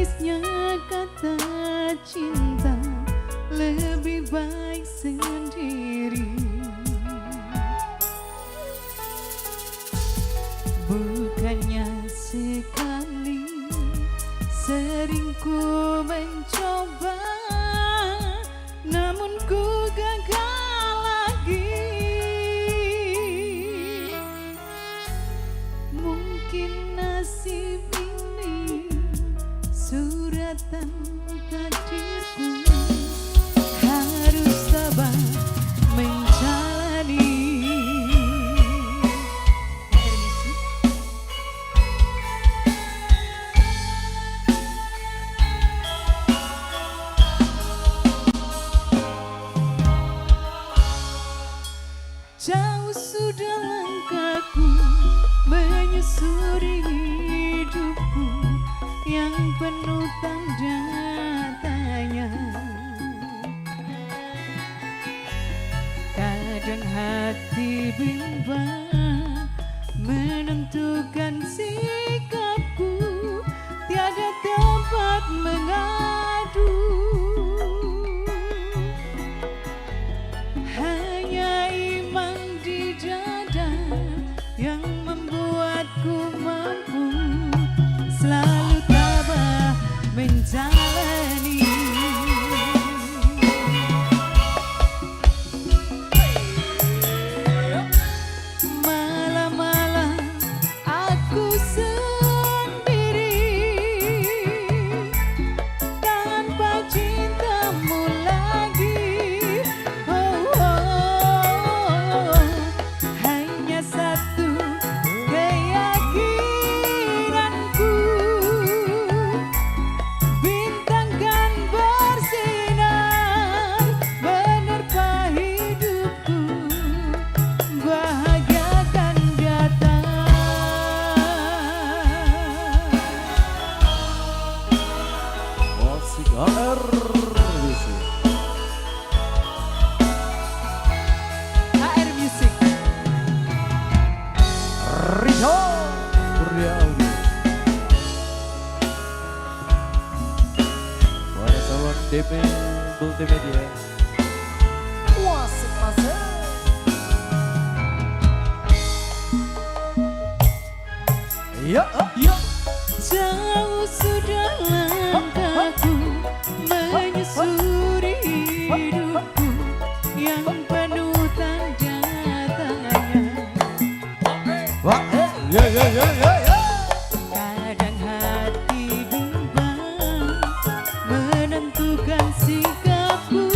manisnya kata cinta lebih baik sendiri. Bukannya sekali, sering ku mencoba, namun ku gagal lagi. Mungkin nasib ini suratan takdirku, harus sabar menjalani. Jauh sudah langkahku menyusuri hidupku yang penuh tanda tanya. Kadang hati bimbang menentukan sikapku, tiada tempat mengadu. Hanya iman di dada yang membuatku mampu selalu tabah menjalani. Malam-malam aku sendiri tanpa cintamu lagi. Oh, oh, hanya satu keyakinanku, bintang kan bersinar menerpa hidupku, bahagia akan datang. Musik HRWC. HR Music. Riho Kurnia Audio. Wartawan DP Multimedia. Musik masuk. Ya, ya. Jauh sudah langkahku menyusuri hidupku yang penuh tanda tanya. Wah, ya, ya, ya, ya, ya. Kadang hati bimbang menentukan sikapku,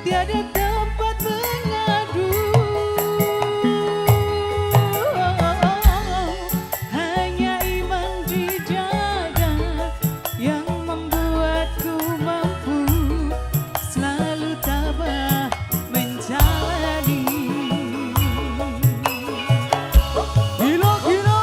tiada tempat mengadu. Hanya iman di dada yang membuatku mampu selalu tabah menjalani. Gila, gila.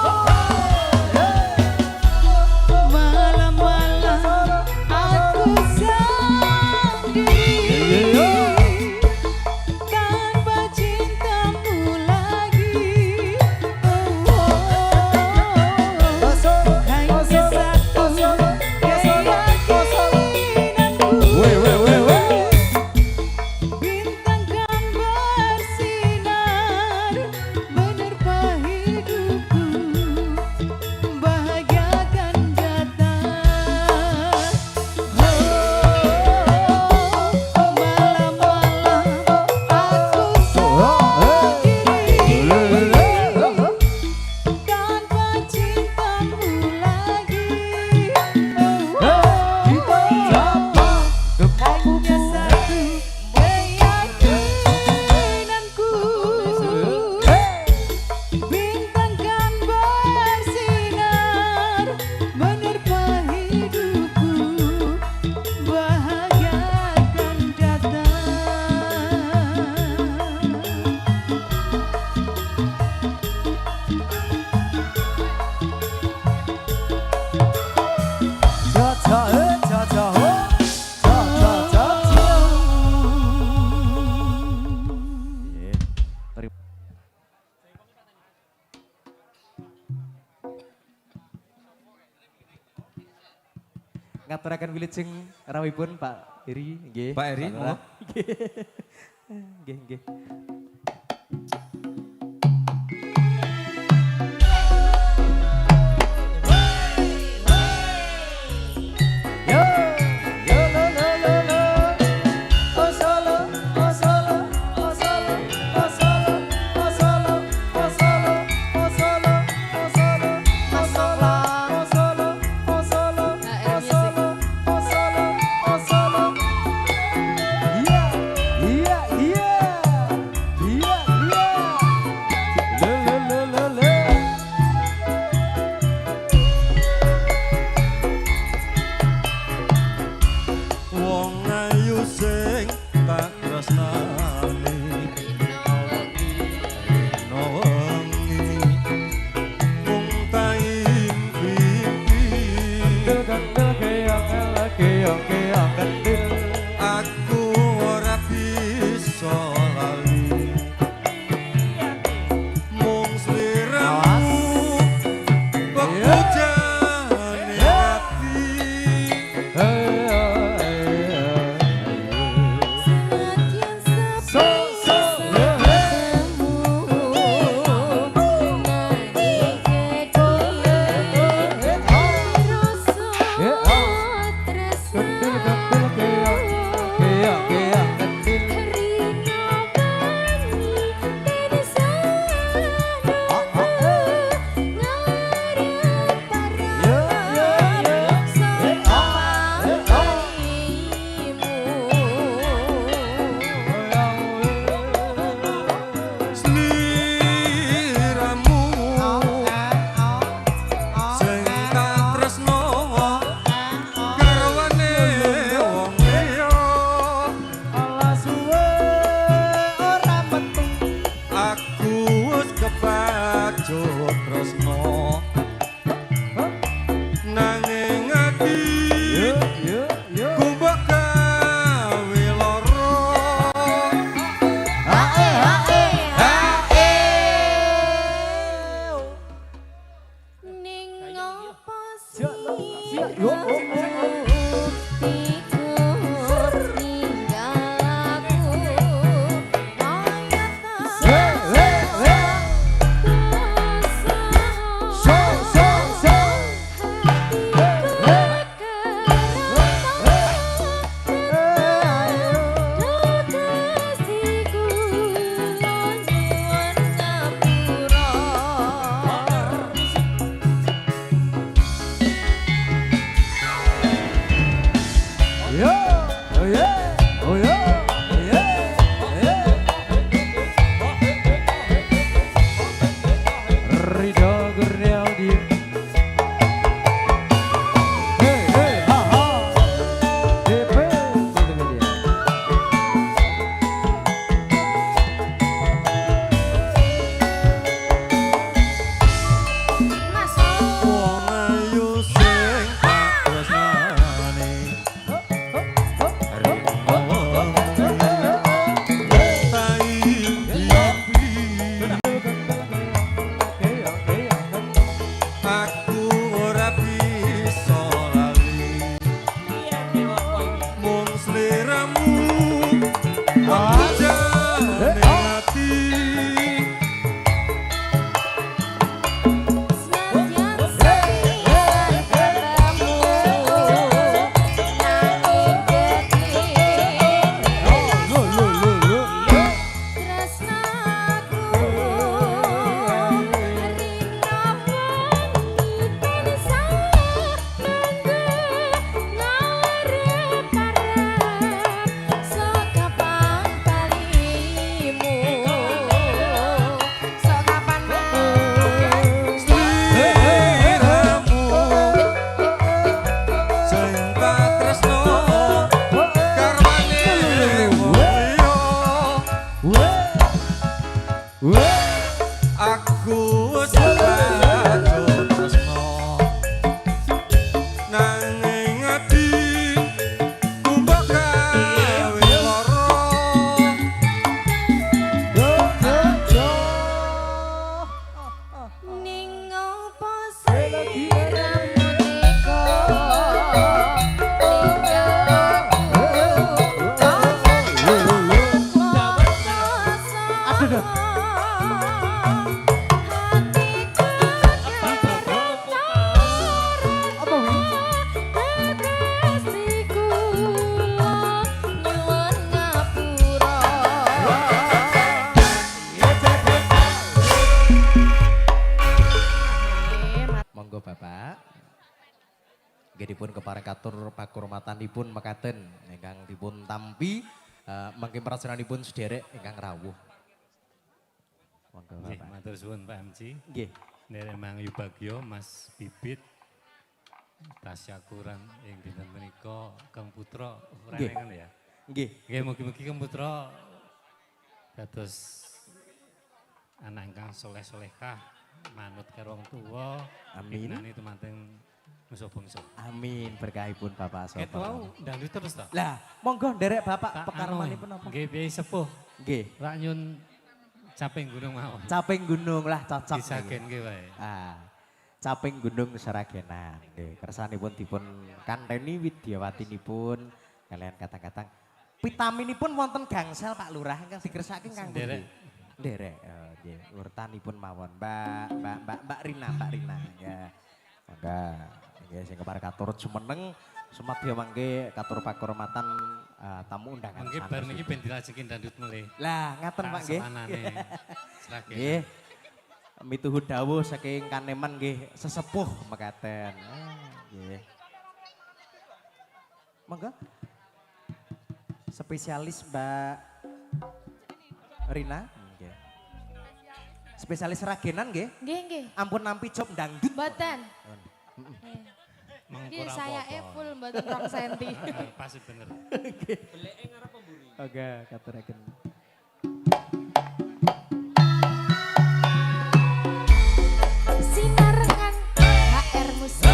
ngaturaken wilujeng rawuhipun Pak Eri nggih. Pak Eri, Lurah. nggih. Nggih. katur pakurmatanipun mekaten ingkang dipun tampi mangke prasaranipun sederek ingkang rawuh. Monggo Nggih, Bapak. matur suwun Pak MC. Nggih. Nderek Mang Yubagyo, Mas Bibit, tasyakuran ing dinten menika Kang Putra Nggih. renengan ya. Nggih. Nggih mugi-mugi Kang Putra dados anak ingkang soleh-solehah, manut karo wong tuwa, Amin. pinane temanten musuh bangsa. Amin berkahipun Bapak Ket Sopo. wau dangdut terus ta? Lah, monggo nderek Bapak Tak pekaremanipun apa? Nggih piye sepuh, Nggih. rak nyun caping gunung mawon. Caping gunung lah cocok. Disaken nggih wae. Ah. Caping gunung Seragenan. Nggih, kersanipun dipun kanteni widyawatinipun kalian kata-kata vitaminipun wonten gangsal Pak Lurah ingkang dikersake kanggo Nderek. Nderek. Oh, nggih, urtanipun mawon. Mbak Rina. Ya. Monggo. Nggih sing kepareng katur jumeneng sumadya mangke katur pakurmatan tamu undangan. Mungkin bar niki ben dilajengi dandut melih. Lah, ngaten Pak nggih. Sawanane. Sragen. Nggih. Mituhun dawuh saking Kaneman nggih sesepuh mekaten. Nggih. Monggo. Spesialis Mbak Rina. Nggih. Spesialis Seragenan nggih. Nggih, nggih. Ampun nampi job dangdut. Mboten. Mengko Nggih, ora saya apa-apa. full mboten 2 senti. Pasti bener. Oke, katuraken. Sinarengan HR Musik.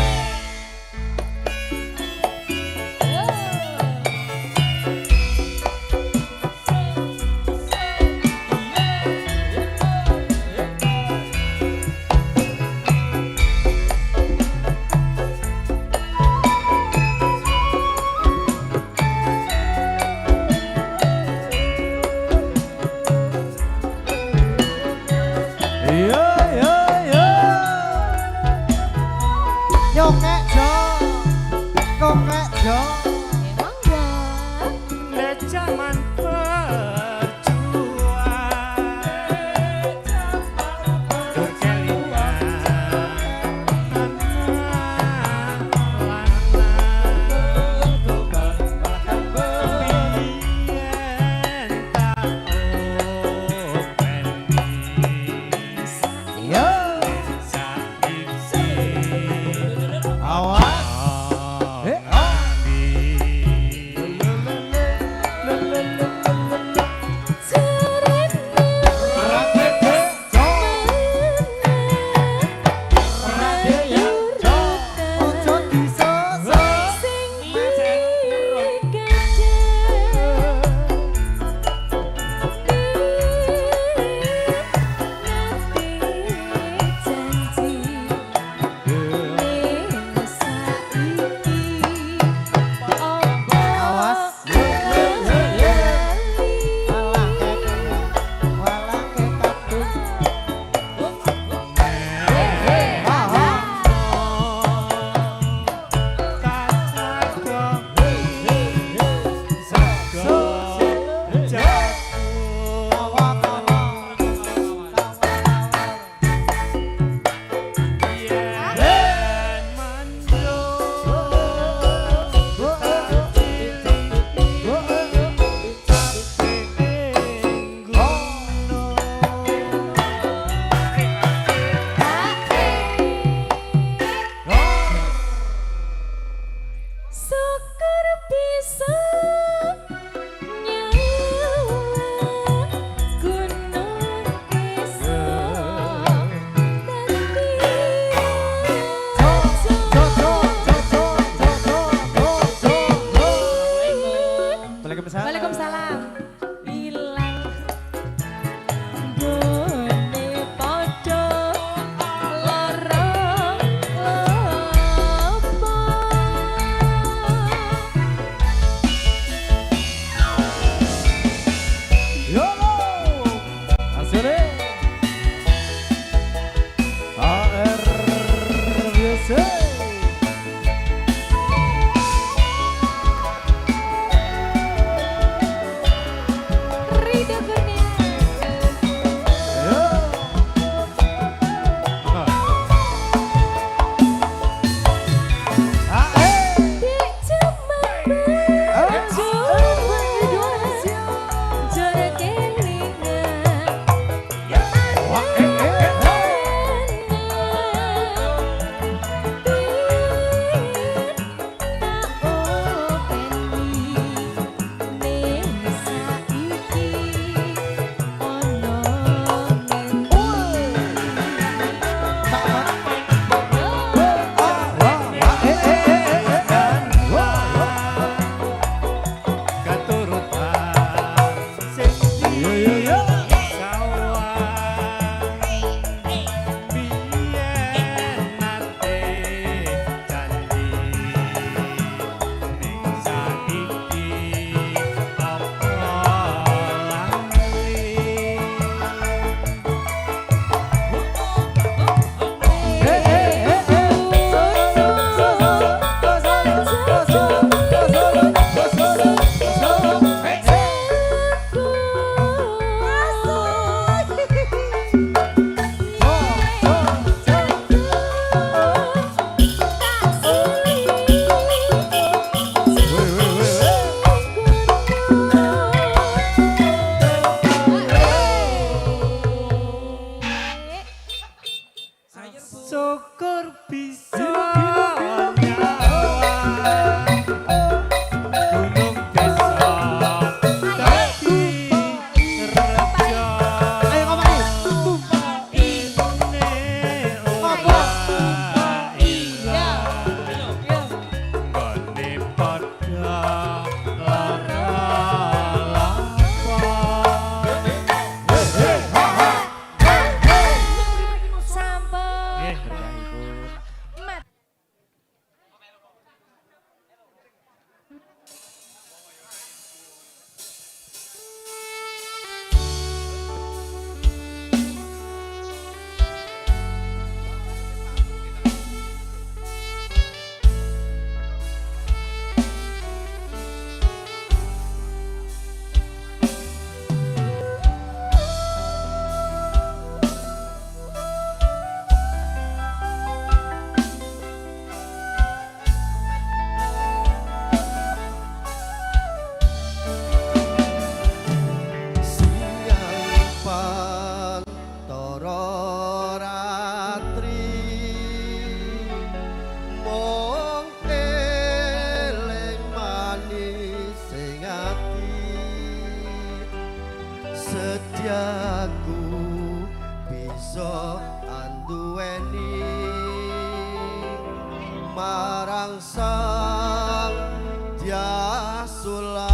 Rasulullah